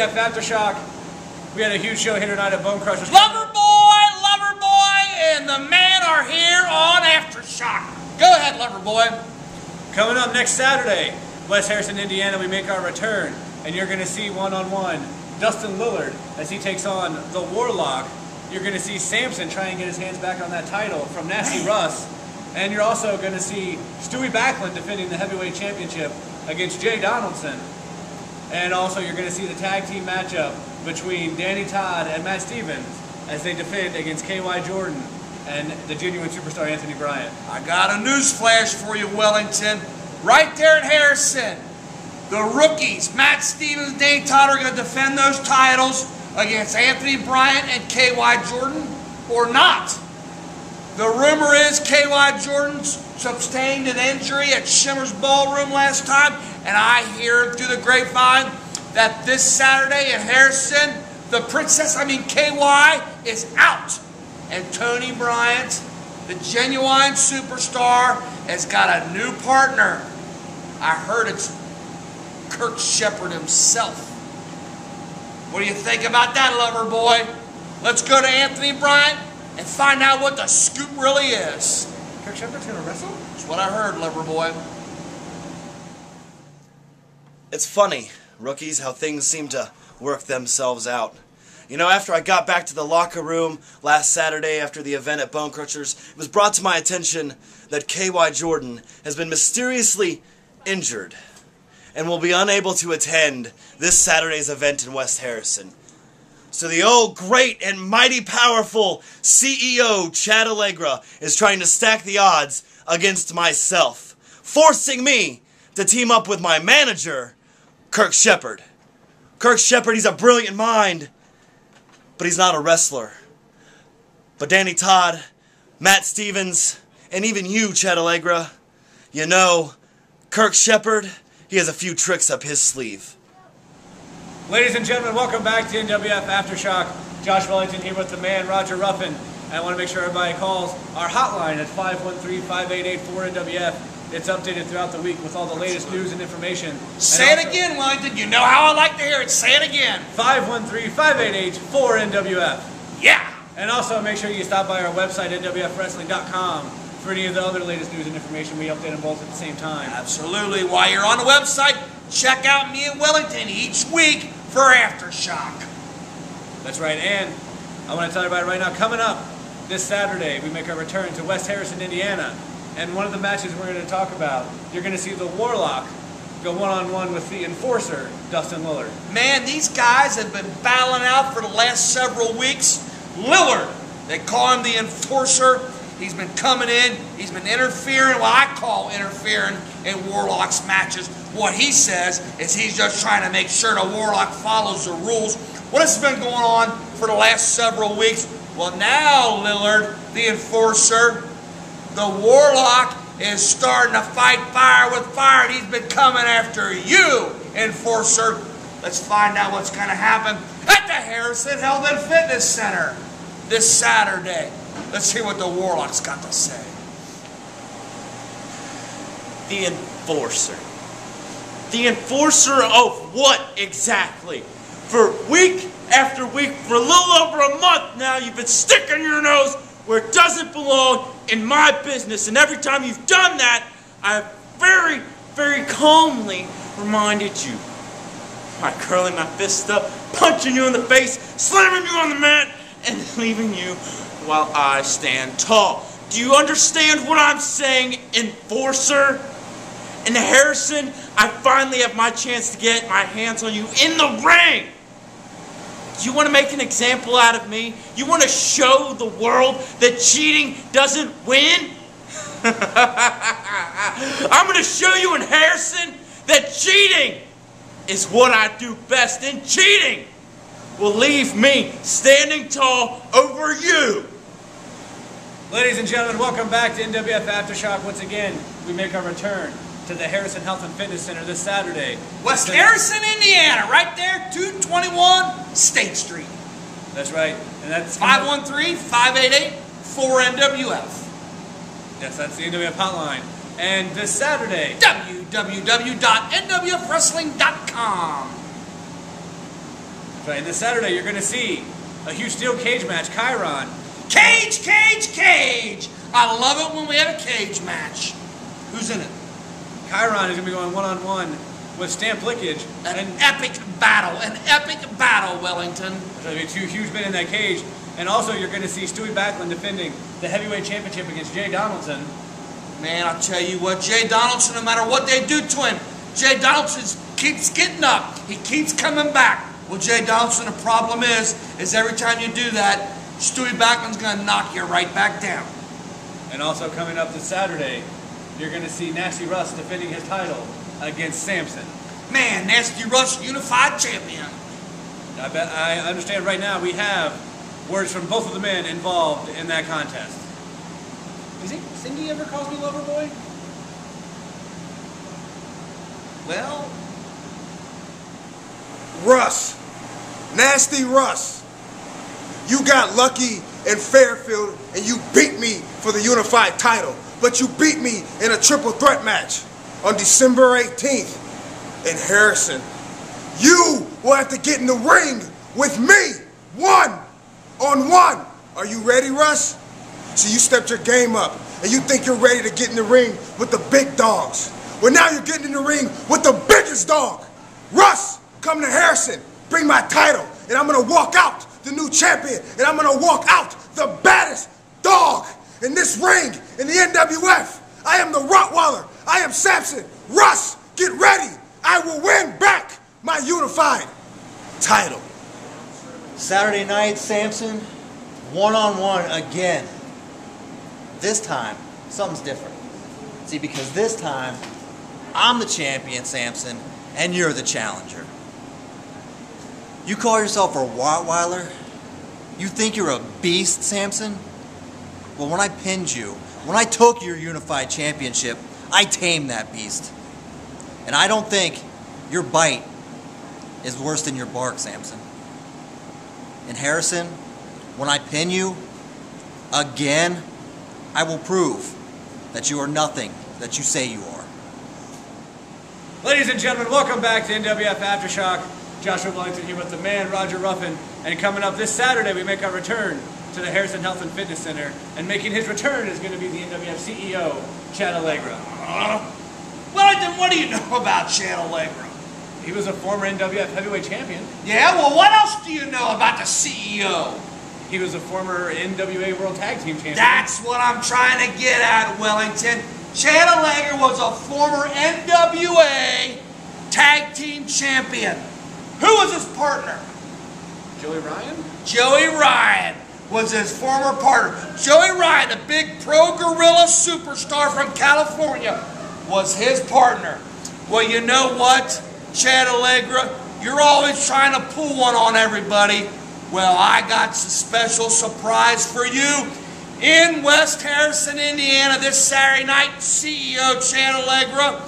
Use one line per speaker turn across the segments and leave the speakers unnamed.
NWF Aftershock. We had a huge show here tonight at Bone Crushers.
Lover boy, and the man are here on Aftershock. Go ahead, Lover boy.
Coming up next Saturday, West Harrison, Indiana, we make our return, and you're going to see one-on-one Dustin Lillard as he takes on the Warlock. You're going to see Samson try and get his hands back on that title from Nasty Russ, and you're also going to see Stewie Backlund defending the heavyweight championship against Jay Donaldson. And also you're going to see the tag team matchup between Danny Todd and Matt Stevens as they defend against KY Jordan and the genuine superstar Anthony Bryant.
I got a news flash for you, Wellington. Right there in Harrison, the rookies, Matt Stevens and Danny Todd, are going to defend those titles against Anthony Bryant and KY Jordan, or not. The rumor is KY Jordan sustained an injury at Shimmer's Ballroom last time, and I hear through the grapevine that this Saturday in Harrison, KY is out. And Tony Bryant, the genuine superstar, has got a new partner. I heard it's Kirk Shepard himself. What do you think about that, Lover boy? Let's go to Anthony Bryant and find out what the scoop really is.
Kirk Shepard's going to wrestle?
That's what I heard, Lover boy.
It's funny, rookies, how things seem to work themselves out. You know, after I got back to the locker room last Saturday after the event at Bone Crushers, it was brought to my attention that KY Jordan has been mysteriously injured and will be unable to attend this Saturday's event in West Harrison. So the old great and mighty powerful CEO Chad Allegra is trying to stack the odds against myself, forcing me to team up with my manager, Kirk Shepard. Kirk Shepard, he's a brilliant mind, but he's not a wrestler. But Danny Todd, Matt Stevens, and even you, Chad Allegra, you know, Kirk Shepard, he has a few tricks up his sleeve.
Ladies and gentlemen, welcome back to NWF Aftershock. Josh Wellington here with the man, Roger Ruffin. And I want to make sure everybody calls our hotline at 513-588-4NWF. It's updated throughout the week with all the latest news and information.
Say it again, Wellington. You know how I like to hear it. Say it again.
513-588-4NWF.
Yeah.
And also make sure you stop by our website, NWFWrestling.com, for any of the other latest news and information. We update them both at the same time.
Absolutely. While you're on the website, check out me and Wellington each week for Aftershock.
That's right. And I want to tell everybody right now, coming up this Saturday, we make our return to West Harrison, Indiana. And one of the matches we're going to talk about, you're going to see the Warlock go one-on-one with the Enforcer, Dustin Lillard.
Man, these guys have been battling out for the last several weeks. Lillard, they call him the Enforcer. He's been coming in. He's been interfering, what I call interfering in Warlock's matches. What he says is he's just trying to make sure the Warlock follows the rules. What has been going on for the last several weeks? Well, now Lillard, the Enforcer, the Warlock is starting to fight fire with fire, and he's been coming after you, Enforcer. Let's find out what's going to happen at the Harrison Health and Fitness Center this Saturday. Let's hear what the Warlock's got to say.
The Enforcer. The Enforcer of what exactly? For week after week, for a little over a month now, you've been sticking your nose where it doesn't belong in my business. And every time you've done that, I've very, very calmly reminded you by curling my fist up, punching you in the face, slamming you on the mat, and leaving you while I stand tall. Do you understand what I'm saying, Enforcer? In Harrison, I finally have my chance to get my hands on you in the ring. Do you want to make an example out of me? You want to show the world that cheating doesn't win? I'm going to show you in Harrison that cheating is what I do best, and cheating will leave me standing tall over you.
Ladies and gentlemen, welcome back to NWF Aftershock. Once again, we make our return to the Harrison Health and Fitness Center this Saturday.
West Harrison, Indiana, right there, 221 State Street.
That's right. And that's
513-588-4NWF.
Yes, that's the NWF hotline. And this Saturday,
www.nwfwrestling.com.
right. And this Saturday, you're going to see a huge steel cage match, Chiron.
Cage, cage, cage! I love it when we have a cage match. Who's in it?
Chiron is going to be going one-on-one with Stamp Lickage.
An epic battle, Wellington.
There's going to be two huge men in that cage. And also, you're going to see Stewie Backlund defending the heavyweight championship against Jay Donaldson.
Man, I'll tell you what, Jay Donaldson, no matter what they do to him, Jay Donaldson keeps getting up. He keeps coming back. Well, Jay Donaldson, the problem is every time you do that, Stewie Backlund's going to knock you right back down.
And also coming up this Saturday, you're going to see Nasty Russ defending his title against Samson.
Man, Nasty Russ, unified champion.
I understand right now we have words from both of the men involved in that contest. You think Cindy ever calls me lover boy?
Well,
Russ, Nasty Russ, you got lucky in Fairfield and you beat me for the unified title, but you beat me in a triple threat match on December 18th in Harrison. You will have to get in the ring with me, one-on-one. Are you ready, Russ? So you stepped your game up and you think you're ready to get in the ring with the big dogs. Well, now you're getting in the ring with the biggest dog. Russ, come to Harrison, bring my title, and I'm going to walk out the new champion, and I'm going to walk out the baddest dog in this ring in the NWF. I am the Rottweiler. I am Samson. Russ, get ready. I will win back my unified title.
Saturday night, Samson, one-on-one again. This time, something's different. See, because this time, I'm the champion, Samson, and you're the challenger. You call yourself a Rottweiler? You think you're a beast, Samson? Well, when I pinned you, when I took your unified championship, I tamed that beast. And I don't think your bite is worse than your bark, Samson. In Harrison, when I pin you, again, I will prove that you are nothing that you say you are.
Ladies and gentlemen, welcome back to NWF Aftershock. Joshua Wellington here with the man, Roger Ruffin. And coming up this Saturday, we make our return to the Harrison Health and Fitness Center. And making his return is going to be the NWF CEO, Chad Allegra.
Wellington, what do you know about Chad Allegra?
He was a former NWF heavyweight champion.
Yeah, well, what else do you know about the CEO?
He was a former NWA World Tag Team champion.
That's what I'm trying to get at, Wellington. Chad Allegra was a former NWA Tag Team champion. Who was his partner?
Joey Ryan?
Joey Ryan was his former partner. Joey Ryan, the big pro gorilla superstar from California, was his partner. Well, you know what, Chad Allegra? You're always trying to pull one on everybody. Well, I got a special surprise for you. In West Harrison, Indiana, this Saturday night, CEO Chad Allegra,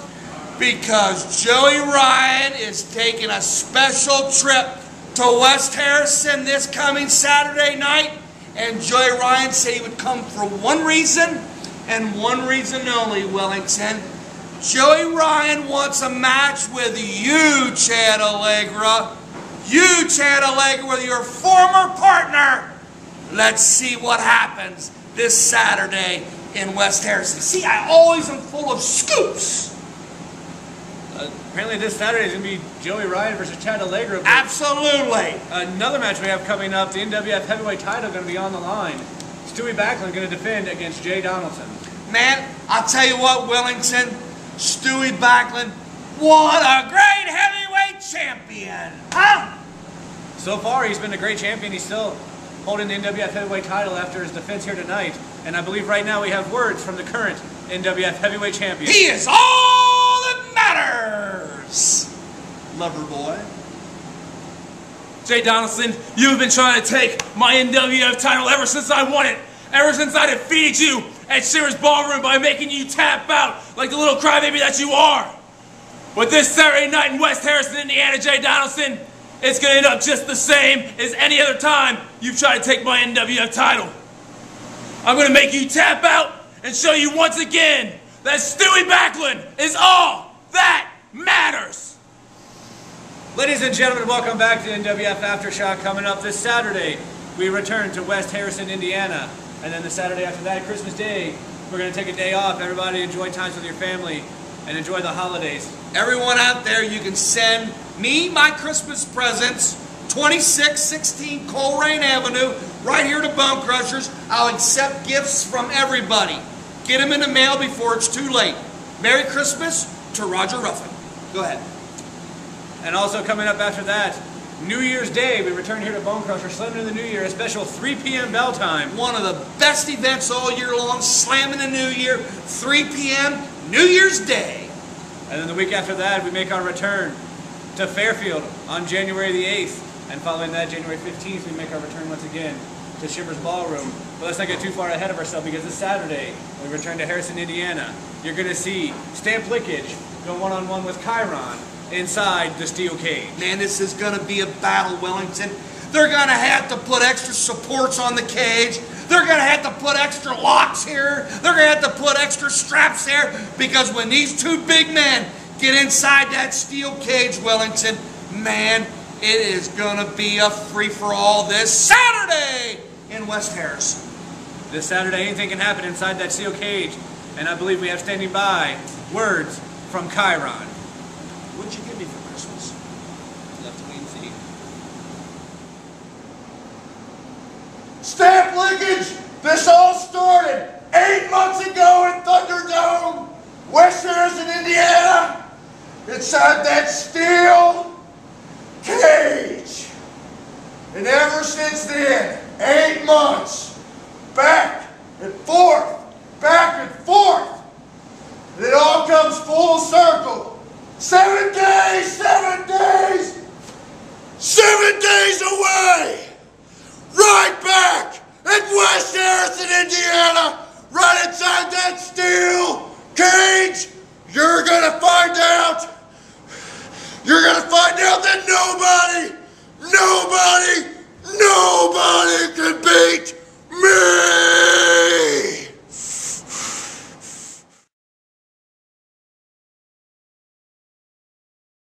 because Joey Ryan is taking a special trip to West Harrison this coming Saturday night, and Joey Ryan said he would come for one reason, and one reason only, Wellington. Joey Ryan wants a match with you, Chad Allegra. You, Chad Allegra, with your former partner. Let's see what happens this Saturday in West Harrison. See, I always am full of scoops.
Apparently this Saturday is going to be Joey Ryan versus Chad Allegra.
Absolutely.
Another match we have coming up, the NWF heavyweight title going to be on the line. Stewie Backlund going to defend against Jay Donaldson.
Man, I'll tell you what, Wellington, Stewie Backlund, what a great heavyweight champion, huh?
So far, he's been a great champion. He's still holding the NWF heavyweight title after his defense here tonight. And I believe right now we have words from the current NWF heavyweight champion.
He is all that matters, lover boy.
Jay Donaldson, you've been trying to take my NWF title ever since I won it. Ever since I defeated you at Shearer's Ballroom by making you tap out like the little crybaby that you are. But this Saturday night in West Harrison, Indiana, Jay Donaldson, it's going to end up just the same as any other time you've tried to take my NWF title. I'm going to make you tap out and show you once again that Stewie Backlund is all that matters.
Ladies and gentlemen, welcome back to NWF Aftershock. Coming up this Saturday, we return to West Harrison, Indiana. And then the Saturday after that, Christmas Day, we're going to take a day off. Everybody enjoy times with your family and enjoy the holidays.
Everyone out there, you can send me my Christmas presents, 2616 Coleraine Avenue, right here to Bone Crushers. I'll accept gifts from everybody. Get them in the mail before it's too late. Merry Christmas to Roger Ruffin. Go ahead.
And also coming up after that, New Year's Day, we return here to Bone Crusher, slamming in the New Year, a special 3 p.m. bell time.
One of the best events all year long, slamming the New Year, 3 p.m. New Year's Day.
And then the week after that, we make our return to Fairfield on January the 8th. And following that, January 15th, we make our return once again to Shivers Ballroom. But let's not get too far ahead of ourselves, because this Saturday, we return to Harrison, Indiana. You're going to see Stamp Lickage go one-on-one with Chiron inside the steel cage.
Man, this is going to be a battle, Wellington. They're going to have to put extra supports on the cage. They're going to have to put extra locks here. They're going to have to put extra straps there, because when these two big men get inside that steel cage, Wellington, man, it is going to be a free-for-all this Saturday in West Harrison.
This Saturday, anything can happen inside that steel cage. And I believe we have standing by words from Chiron.
What'd you give me for Christmas?
You'll have to wait and see.
Stamp Lickage! This all started 8 months ago in Thunderdome, West Harrison, Indiana, inside that steel cage. And ever since then, 8 months, back and forth, back and forth. And it all comes full circle. 7 days, 7 days, 7 days away. Right back at West Harrison, Indiana, right inside that steel cage. You're gonna find out. You're gonna find out that nobody can beat